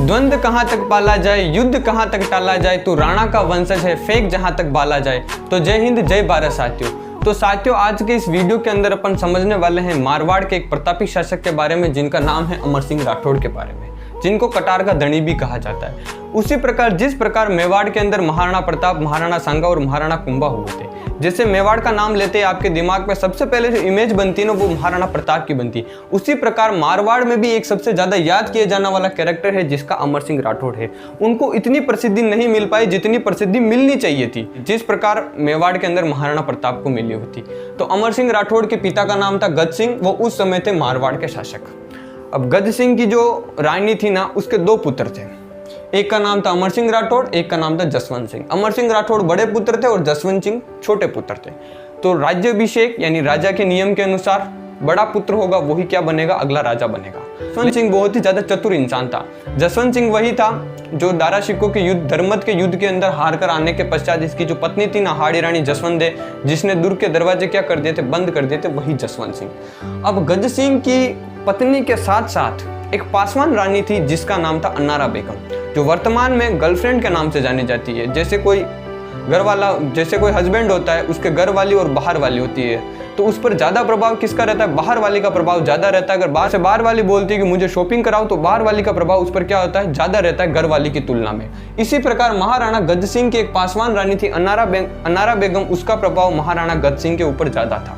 द्वंद्व कहाँ तक पाला जाए, युद्ध कहाँ तक टाला जाए, तू राणा का वंशज है, फेंक जहाँ तक बाला जाए। तो जय हिंद, जय भारत साथियों। तो साथियों, आज के इस वीडियो के अंदर अपन समझने वाले हैं मारवाड़ के एक प्रतापी शासक के बारे में जिनका नाम है अमर सिंह राठौड़ के बारे में, जिनको कटार का धनी भी कहा जाता है। उसी प्रकार जिस प्रकार मेवाड़ के अंदर महाराणा प्रताप, महाराणा सांगा और महाराणा कुंभा हुए थे, जैसे मेवाड़ का नाम लेते आपके दिमाग में सबसे पहले जो इमेज बनती है ना वो महाराणा प्रताप की बनती है, उसी प्रकार मारवाड़ में भी एक सबसे ज्यादा याद किया जाने वाला कैरेक्टर है जिसका अमर सिंह राठौड़ है। उनको इतनी प्रसिद्धि नहीं मिल पाई जितनी प्रसिद्धि मिलनी चाहिए थी, जिस प्रकार मेवाड़ के अंदर महाराणा प्रताप को मिली होती। तो अमर सिंह राठौड़ के पिता का नाम था गज सिंह, वो उस समय थे मारवाड़ के शासक। अब गज सिंह की जो रानी थी ना, उसके दो पुत्र थे, एक का नाम था अमर सिंह राठौड़, एक का नाम था जसवंत सिंह। अमर सिंह राठौड़ बड़े पुत्र थे और जसवंत सिंह छोटे पुत्र थे। तो राज्याभिषेक यानी राजा के नियम के अनुसार बड़ा पुत्र होगा वही क्या बनेगा, अगला राजा बनेगा। जसवंत सिंह बहुत ही ज्यादा चतुर इंसान था। जसवंत सिंह वही था जो दारा शिकोह के युद्ध, धर्मत के युद्ध के अंदर हार कर आने के पश्चात इसकी जो पत्नी थी ना, हाड़ी रानी जसवंत दे, जिसने दुर्ग के दरवाजे क्या कर दिए थे, बंद कर दिए थे, वही जसवंत सिंह। अब गज सिंह की पत्नी के साथ साथ एक पासवान रानी थी जिसका नाम था अन्नारा बेगम, जो वर्तमान में गर्लफ्रेंड के नाम से जानी जाती है। जैसे कोई घर वाला, जैसे कोई हस्बैंड होता है, उसके घर वाली और बाहर वाली होती है, तो उस पर ज्यादा प्रभाव किसका रहता है, बाहर वाली का प्रभाव ज्यादा रहता है। अगर बाहर से बाहर वाली बोलती है कि मुझे शॉपिंग कराओ, तो बाहर वाली का प्रभाव उस पर क्या होता है, ज्यादा रहता है घर वाली की तुलना में। इसी प्रकार महाराणा गज सिंह की एक पासवान रानी थी अन्नारा बेगम, उसका प्रभाव महाराणा गज सिंह के ऊपर ज्यादा था।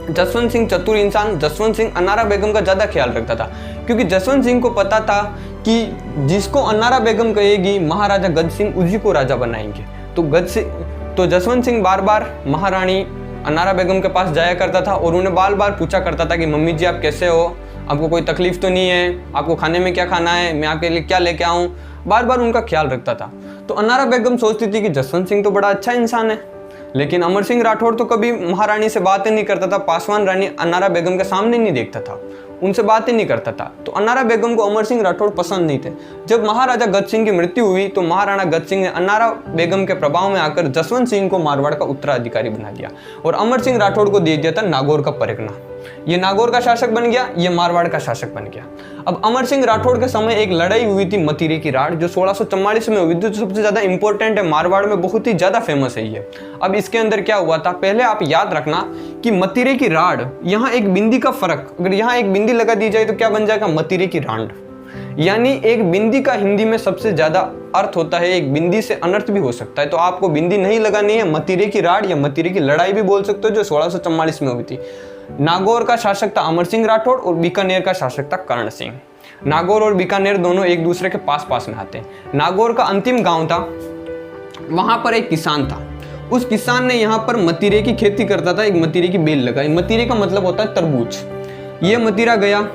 जसवंत सिंह चतुर इंसान, जसवंत सिंह अन्नारा बेगम का ज्यादा ख्याल रखता था, क्योंकि जसवंत सिंह को पता था कि जिसको अन्नारा बेगम कहेगी महाराजा गज सिंह उसी को राजा बनाएंगे। तो जसवंत सिंह बार बार महारानी अन्नारा बेगम के पास जाया करता था और उन्हें बार बार पूछा करता था कि मम्मी जी आप कैसे हो, आपको कोई तकलीफ तो नहीं है, आपको खाने में क्या खाना है, मैं आपके लिए क्या लेके आऊँ, बार बार उनका ख्याल रखता था। तो अन्नारा बेगम सोचती थी कि जसवंत सिंह तो बड़ा अच्छा इंसान है, लेकिन अमर सिंह राठौड़ तो कभी महारानी से बातें नहीं करता था, पासवान रानी अन्नारा बेगम के सामने नहीं देखता था, उनसे बातें नहीं करता था। तो अन्नारा बेगम को अमर सिंह राठौड़ पसंद नहीं थे। जब महाराजा गज सिंह की मृत्यु हुई तो महाराणा गज सिंह ने अन्नारा बेगम के प्रभाव में आकर जसवंत सिंह को मारवाड़ का उत्तराधिकारी बना दिया और अमर सिंह राठौड़ को दे दिया था नागौर का परगना। ये नागौर का शासक बन गया, ये मारवाड़ का शासक बन गया। अब अमर सिंह राठौड़ के समय एक लड़ाई हुई थी मतीरे की राड़, जो 1644 में हुई थी, जो सबसे ज्यादा इंपॉर्टेंट है, मारवाड़ में बहुत ही ज्यादा फेमस है ये। अब इसके अंदर क्या हुआ था, पहले आप याद रखना कि मतीरे की राड़, यहाँ एक बिंदी का फर्क, अगर यहाँ एक बिंदी लगा दी जाए तो क्या बन जाएगा, मतीरे की रांड। यानी एक बिंदी का हिंदी में सबसे ज्यादा अर्थ होता है, एक बिंदी से अनर्थ भी हो सकता है। तो आपको बिंदी नहीं लगानी है, मतीरे की राड़ या मतीरे की लड़ाई भी बोल सकते हो, जो 1644 में हुई थी। नागौर का शासक था अमर सिंह राठौड़ और बीकानेर का शासक था कर्ण सिंह। नागौर और बीकानेर दोनों एक दूसरे के पास पास में आते हैं। नागौर का अंतिम गांव था, वहां पर एक किसान था, उस किसान ने यहाँ पर मतीरे की खेती करता था, एक मतीरे की बेल लगाई। मतीरे का मतलब होता है तरबूज। ये मतीरा गया,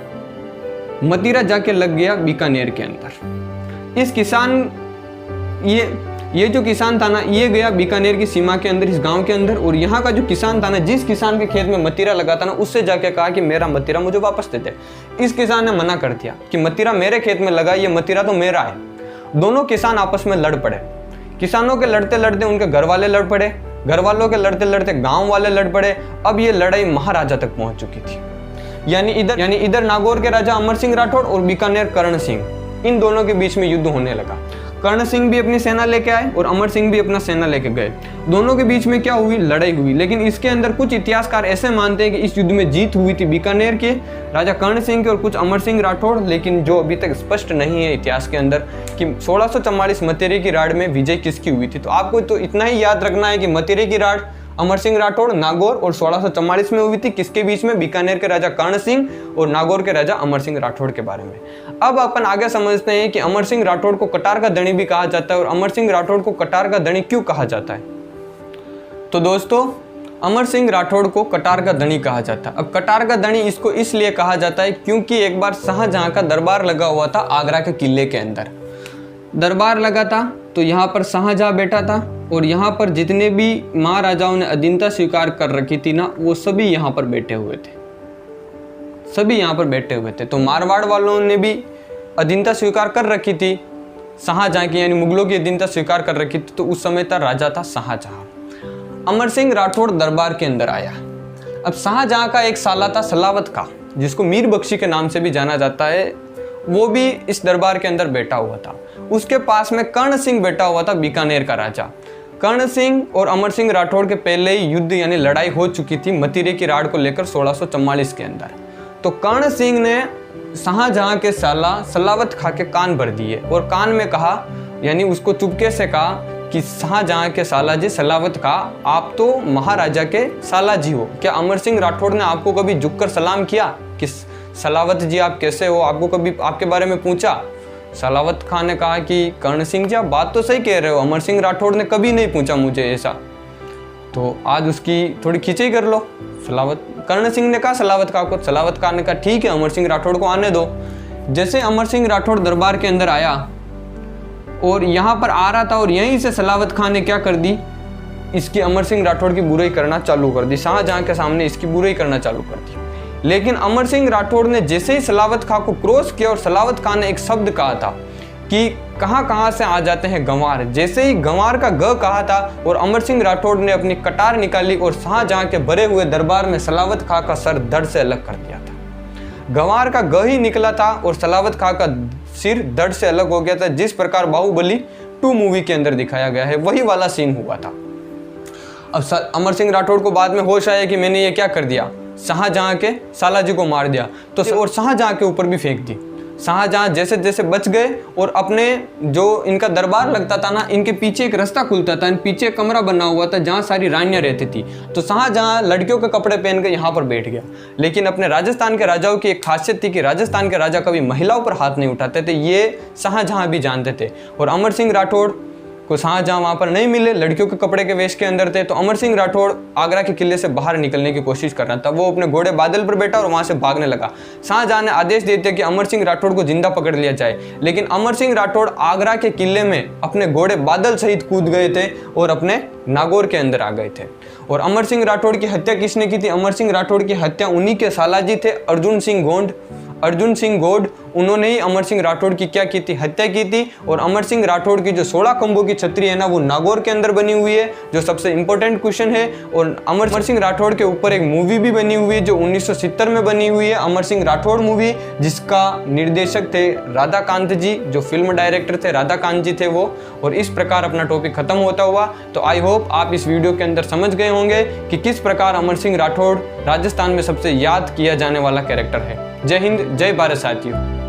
मतीरा जाके लग गया बीकानेर के अंदर। इस किसान, ये जो किसान था ना, ये गया बीकानेर की सीमा के अंदर, इस गांव के अंदर, और यहाँ का जो किसान था ना, जिस किसान के खेत में मतीरा लगा था ना, उससे जाके कहा कि मेरा मतीरा मुझे वापस दे दे। इस किसान ने मना कर दिया कि मतीरा मेरे खेत में लगा, ये मतीरा तो मेरा है। दोनों किसान आपस में लड़ पड़े। किसानों के लड़ते लड़ते उनके घर वाले लड़ पड़े, घर वालों के लड़ते लड़ते गाँव वाले लड़ पड़े। अब ये लड़ाई महाराजा तक पहुंच चुकी थी। यानी इधर नागौर के राजा अमर सिंह राठौड़ और बीकानेर कर्ण सिंह, इन दोनों के बीच में युद्ध होने लगा। कर्ण सिंह भी अपनी सेना लेके आए और अमर सिंह भी अपना सेना लेके गए। दोनों के बीच में क्या हुई, लड़ाई हुई। लेकिन इसके अंदर कुछ इतिहासकार ऐसे मानते हैं कि इस युद्ध में जीत हुई थी बीकानेर के राजा कर्ण सिंह के और कुछ अमर सिंह राठौड़, लेकिन जो अभी तक स्पष्ट नहीं है इतिहास के अंदर कि 1644 मतीरे की राड़ में विजय किसकी हुई थी। तो आपको तो इतना ही याद रखना है कि मतीरे की राड़ अमर सिंह राठौड़, नागौर, और 1644 में हुई थी, किसके बीच में, बीकानेर के राजा कर्ण सिंह और नागौर के राजा अमर सिंह राठौड़ के बारे में। अब अपन आगे समझते हैं कि अमर सिंह राठौड़ को कटार का धनी भी कहा जाता है, और अमर सिंह राठौड़ को कटार का धनी क्यों कहा जाता है। तो दोस्तों, अमर सिंह राठौड़ को कटार का धनी कहा जाता है। अब कटार का धनी इसको इसलिए कहा जाता है क्योंकि एक बार शाहजहां का दरबार लगा हुआ था आगरा के किले के अंदर। दरबार लगा था तो यहाँ पर शाहजहां बैठा था, और यहाँ पर जितने भी महाराजाओं ने अधीनता स्वीकार कर रखी थी ना, वो सभी यहाँ पर बैठे हुए थे, सभी यहाँ पर बैठे हुए थे। तो मारवाड़ वालों ने भी अधीनता स्वीकार कर रखी थी शाहजहां की, यानी मुगलों की अधीनता स्वीकार कर रखी थी। तो उस समय का राजा था शाहजहां। अमर सिंह राठौड़ दरबार के अंदर आया। अब शाहजहां का एक साला था सलावत का, जिसको मीर बख्शी के नाम से भी जाना जाता है, वो भी इस दरबार के अंदर बैठा हुआ था। उसके पास में कर्ण सिंह बैठा हुआ था, बीकानेर का राजा। कर्ण सिंह और अमर सिंह राठौड़ के पहले ही युद्ध यानी लड़ाई हो चुकी थी मतीरे की राड़ को लेकर 1644 के अंदर। तो कर्ण सिंह ने शाहजहां के साला सलावत खां के कान भर दिए और कान में कहा, यानी उसको चुपके से कहा कि शाहजहां के साला जी सलावत खां, आप तो महाराजा के साला जी हो, क्या अमर सिंह राठौड़ ने आपको कभी झुककर सलाम किया कि सलावत जी आप कैसे हो, आपको कभी आपके बारे में पूछा? सलावत खां ने कहा कि कर्ण सिंह जी आप बात तो सही कह रहे हो, अमर सिंह राठौड़ ने कभी नहीं पूछा मुझे ऐसा, तो आज उसकी थोड़ी खिंचाई कर लो। कर्ण सिंह ने कहा सलावत खां को, सलावत खां ने कहा ठीक है, अमर सिंह राठौड़ को आने दो। जैसे अमर सिंह राठौड़ दरबार के अंदर आया और यहाँ पर आ रहा था और यहीं से सलावत खां ने क्या कर दी, इसकी अमर सिंह राठौड़ की बुराई करना चालू कर दी, शाहजहां के सामने इसकी बुराई करना चालू कर दी। लेकिन अमर सिंह राठौड़ ने जैसे ही सलावत खां को क्रॉस किया और सलावत खां ने एक शब्द कहा था कि कहाँ से आ जाते हैं गंवार, जैसे ही गंवार का ग कहा था और अमर सिंह राठौड़ ने अपनी कटार निकाली और शाहजहां के भरे हुए दरबार में सलावत खां का सर धड़ से अलग कर दिया था। गंवार का ग ही निकला था और सलावत खां का सिर धड़ से अलग हो गया था, जिस प्रकार बाहुबली 2 मूवी के अंदर दिखाया गया है वही वाला सीन हुआ था। अब अमर सिंह राठौड़ को बाद में होश आया कि मैंने ये क्या कर दिया, शाहजहां के साला जी को मार दिया, तो और शाहजहां के ऊपर भी फेंक दी। शाहजहां जैसे जैसे बच गए और अपने जो इनका दरबार लगता था ना, इनके पीछे एक रास्ता खुलता था, पीछे एक कमरा बना हुआ था जहाँ सारी रानियां रहती थी। तो शाहजहां लड़कियों के कपड़े पहन कर यहाँ पर बैठ गया। लेकिन अपने राजस्थान के राजाओं की एक खासियत थी कि राजस्थान के राजा कभी महिलाओं पर हाथ नहीं उठाते थे, ये शाहजहां भी जानते थे। और अमर सिंह राठौड़ को शाहजहां वहाँ पर नहीं मिले, लड़कियों के कपड़े के वेश के अंदर थे। तो अमर सिंह राठौड़ आगरा के किले से बाहर निकलने की कोशिश कर रहा था, वो अपने घोड़े बादल पर बैठा और वहाँ से भागने लगा। शाहजहां ने आदेश दे दिया कि अमर सिंह राठौड़ को जिंदा पकड़ लिया जाए, लेकिन अमर सिंह राठौड़ आगरा के किले में अपने घोड़े बादल सहित कूद गए थे और अपने नागौर के अंदर आ गए थे। और अमर सिंह राठौड़ की हत्या किसने की थी? अमर सिंह राठौड़ की हत्या उन्हीं के सालाजी थे अर्जुन सिंह गौड़, उन्होंने ही अमर सिंह राठौड़ की क्या की थी, हत्या की थी। और अमर सिंह राठौड़ की जो 16 खंभों की छतरी है ना, वो नागौर के अंदर बनी हुई है, जो सबसे इंपॉर्टेंट क्वेश्चन है। और अमर सिंह राठौड़ के ऊपर एक मूवी भी बनी हुई है जो 1970 में बनी हुई है, अमर सिंह राठौड़ मूवी, जिसका निर्देशक थे राधाकांत जी, जो फिल्म डायरेक्टर थे राधाकांत जी थे वो। और इस प्रकार अपना टॉपिक खत्म होता हुआ। तो आई होप आप इस वीडियो के अंदर समझ गए होंगे कि किस प्रकार अमर सिंह राठौड़ राजस्थान में सबसे याद किया जाने वाला कैरेक्टर है। जय हिंद, जय भारत साथियों।